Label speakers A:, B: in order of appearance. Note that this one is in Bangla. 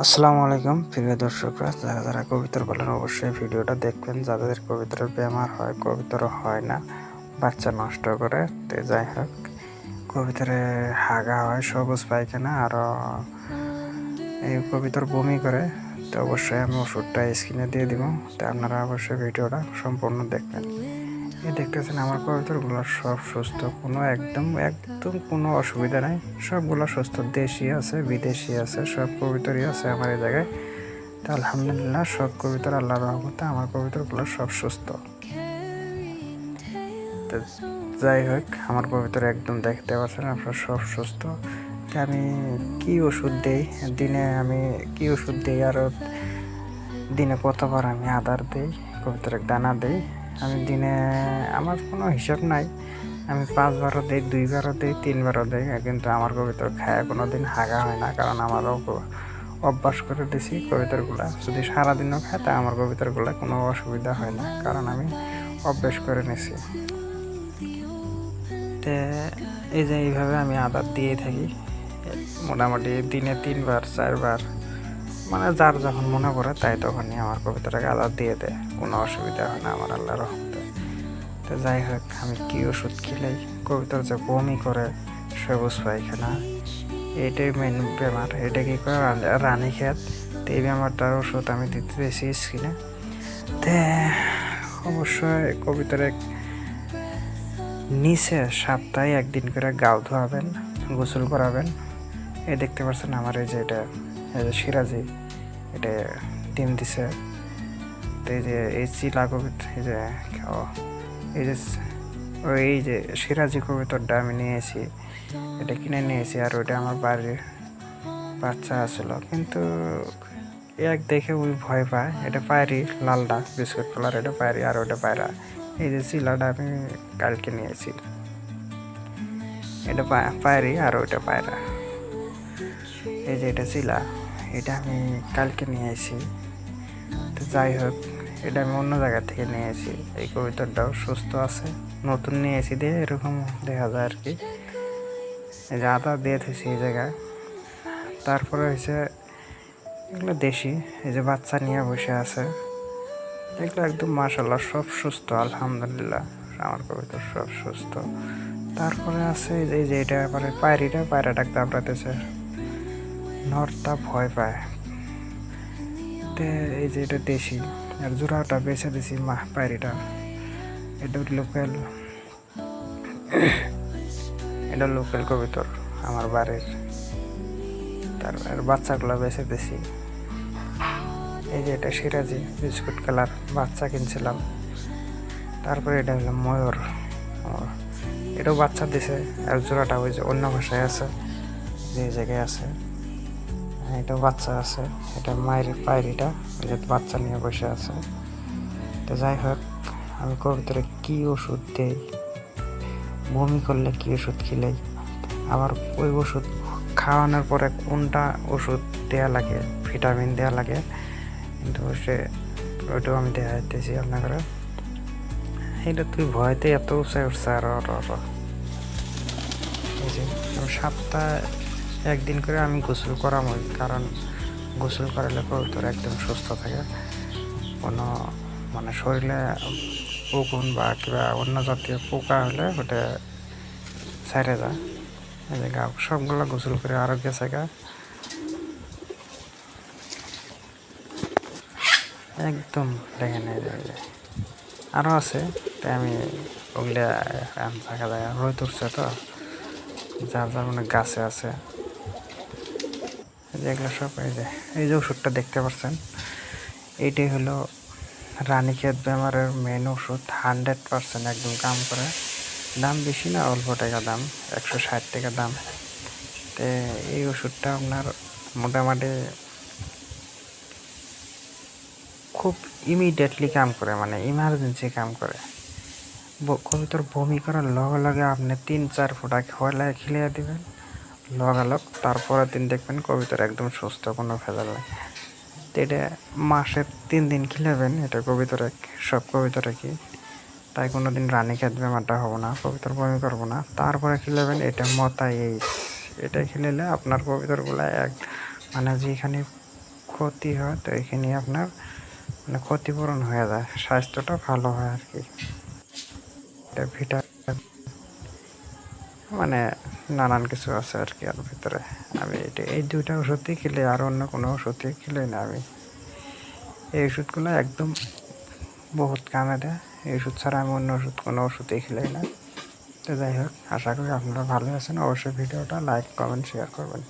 A: আসসালামু আলাইকুম প্রিয় দর্শকরা, যারা যারা কবিতর বলেন অবশ্যই ভিডিওটা দেখবেন। যাদের কবিতর বেমার হয়, কবিতর হয় না, বাচ্চা নষ্ট করে, তো যাই হোক কবিতরে হাগা হয়, সবুজ পায়খানা, আরও এই কবিতর বমি করে, তো অবশ্যই আমি ওষুধটা স্ক্রিনে দিয়ে দিব। তো আপনারা অবশ্যই ভিডিওটা সম্পূর্ণ দেখবেন। এই দেখতেছেন আমার কবিতরগুলো সব সুস্থ, কোনো একদম একদম কোনো অসুবিধা নাই, সবগুলো সুস্থ। দেশি আছে, বিদেশি আছে, সব কবিতরই আছে আমার এই জায়গায়। তো আলহামদুলিল্লাহ সব কবিতর আল্লাহর রহমতে আমার কবিতরগুলো সব সুস্থ। তো যাই হোক আমার কবিতর একদম দেখতে পাচ্ছেন আপনারা সব সুস্থ। তো আমি কি ওষুধ দিই দিনে, আমি কি ওষুধ দিই, আরও দিনে কতবার আমি আদার দিই, কবিতরের দানা দিই, আমি দিনে আমার কোনো হিসাব নাই। আমি 5বারও দিই, 2বারও দিই, 3বারও দিই, কিন্তু আমার কবিতর খায় কোনো দিন হাগা হয় না, কারণ আমারও অভ্যাস করে দিছি। কবিতরগুলা যদি সারাদিনও খায় তা আমার কবিতরগুলা কোনো অসুবিধা হয় না, কারণ আমি অভ্যাস করে নিছি। তো এই যে এইভাবে আমি আদার দিয়ে থাকি মোটামুটি দিনে 3বার 4বার, মানে যার যখন মনে করে তাই তখনই আমার কবিতাটাকে আদার দিয়ে দেয়, কোনো অসুবিধা হয় না আমার আল্লাহর রহমতে। তো যাই হোক আমি কি ওষুধ খেলেই কবিতার যে বমি করে, সবুজ পায়খানা, এইটাই মেন বেমার। এটা কি করে রানী খেত, তো এই বেমারটার ওষুধ আমি দিতে দিয়েছি স্কিনে। তো অবশ্যই কবিতার নিচে সপ্তাহে একদিন করে গাও ধোয়াবেন, গোসল করাবেন। এই দেখতে পাচ্ছেন আমার এই যে এটা সিরাজি, এটা ডিম দিছে। তো এই যে এই চিলা কবিতা, এই যে এই যে এই যে সিরাজি কবিতরটা আমি নিয়েছি, এটা কিনে নিয়েছি। আর ওইটা আমার বাড়ির বাচ্চা আসছিল, কিন্তু এক দেখে ওই ভয় পায়। এটা পায়রি লালটা বিস্কুট কালার, এটা পায়রি, আর ওটা পায়রা। এই যে চিলাটা আমি কালকে নিয়েছি, এটা পায়রি আর ওইটা পায়রা। এই যে এটা চিলা, এটা আমি কালকে নিয়েছি। তো যাই হোক এটা আমি অন্য জায়গা থেকে নিয়েছি। এই কবিতরটাও সুস্থ আছে, নতুন নিয়েছি দিয়ে এরকম দেখা যায় আর কি। এই যে আদা দিয়ে থেছি এই জায়গায়। তারপরে হয়েছে এগুলো দেশি, এই যে বাচ্চা নিয়ে বসে আছে, এগুলো একদম মাশাআল্লাহ সব সুস্থ আলহামদুলিল্লাহ, আমার কবিতর সব সুস্থ। তারপরে আছে এই যে এটা মানে পায়রাটাকে দাবড়াতেছে, নরটা ভয় পায়। তো এই যে এটা দেশি, আর জোড়াটা বেছে দিছি পায়রিটা, এটা লোকাল, এটা লোকাল কবিতর আমার বাড়ির। তার বাচ্চাগুলো বেছে দিছি। এই যে এটা সিরাজি বিস্কুট কালার, বাচ্চা কিনছিলাম। তারপরে এটা হলো ময়ূর, এটাও বাচ্চা দিছে। আর জোড়াটা ওই যে অন্য ভাষায় আছে, যে জায়গায় আছে, এটাও বাচ্চা আছে। এটা মায়ের পায়রিটা ওই যে বাচ্চা নিয়ে বসে আছে। তো যাই হোক আমি কবিতরে কি ওষুধ দেই, বমি করলে কি ওষুধ খেলেই, আবার ওই ওষুধ খাওয়ানোর পরে কোনটা ওষুধ দেওয়া লাগে, ভিটামিন দেওয়া লাগে, কিন্তু ওইটাও আমি দেখা দিতেছি আপনারা। এটা তুই ভয়তে এত উৎসাহ উঠছে। আর এই যে আমি সপ্তাহে একদিন করে আমি গোসল করামই, কারণ গোসল করালে কবুতর একদম সুস্থ থাকে, কোনো মানে শরীরে উকুন বা কিংবা অন্য জাতীয় পোকা হলে ওটা সাইডে যায়। এই যে গা সবগুলো গোসল করে আরও গেছে গা একদম দেখেন। এই যে আরও আছে, তাই আমি ওগুলো থাকা যায়, রোদ উঠছে তো, যার যার মানে গাছে আছে। এগুলো সব এই যে ওষুধটা দেখতে পাচ্ছেন, এইটাই হলো রানীক্ষেত বেমারের মেন ওষুধ, 100% একদম কাম করে। দাম বেশি না, অল্প টাকা দাম, 160 টাকা দাম। তো এই ওষুধটা আপনার মোটামুটি খুব ইমিডিয়েটলি কাম করে, মানে ইমার্জেন্সি কাম করে। কবিতর বমি করার লগে লগে আপনি 3-4 ফোঁটা খেলিয়ে দেবেন লগালগ, তারপরের দিন দেখবেন কবিতর একদম সুস্থ, কোনো ভেজাল নেই। তো এটা মাসে 3 দিন খেলাবেন, এটা কবিতরে সব কবিতরে কি, তাই কোনো দিন রানীক্ষেত বেমারটা হবো না, কবিতর বমি করবো না। তারপরে খেলাবেন এটা মতা এইস, এটা খেলেলে আপনার কবিতরগুলা মানে যেখানে ক্ষতি হয়, তো এখানে আপনার মানে ক্ষতিপূরণ হয়ে যায়, স্বাস্থ্যটা ভালো হয় আর কি। এটা মানে নানান কিছু আছে আর কি, আর ভিতরে আমি এই দুইটা ওষুধই খেলে, আর অন্য কোনো ওষুধই খেলে না আমি। এই ওষুধগুলো একদম বহুত কামে দেয়, এই ওষুধ ছাড়া আমি অন্য কোনো ওষুধই খেলাই না। তো যাই হোক, আশা করি আপনারা ভালো আছেন। অবশ্যই ভিডিওটা লাইক, কমেন্ট, শেয়ার করবেন।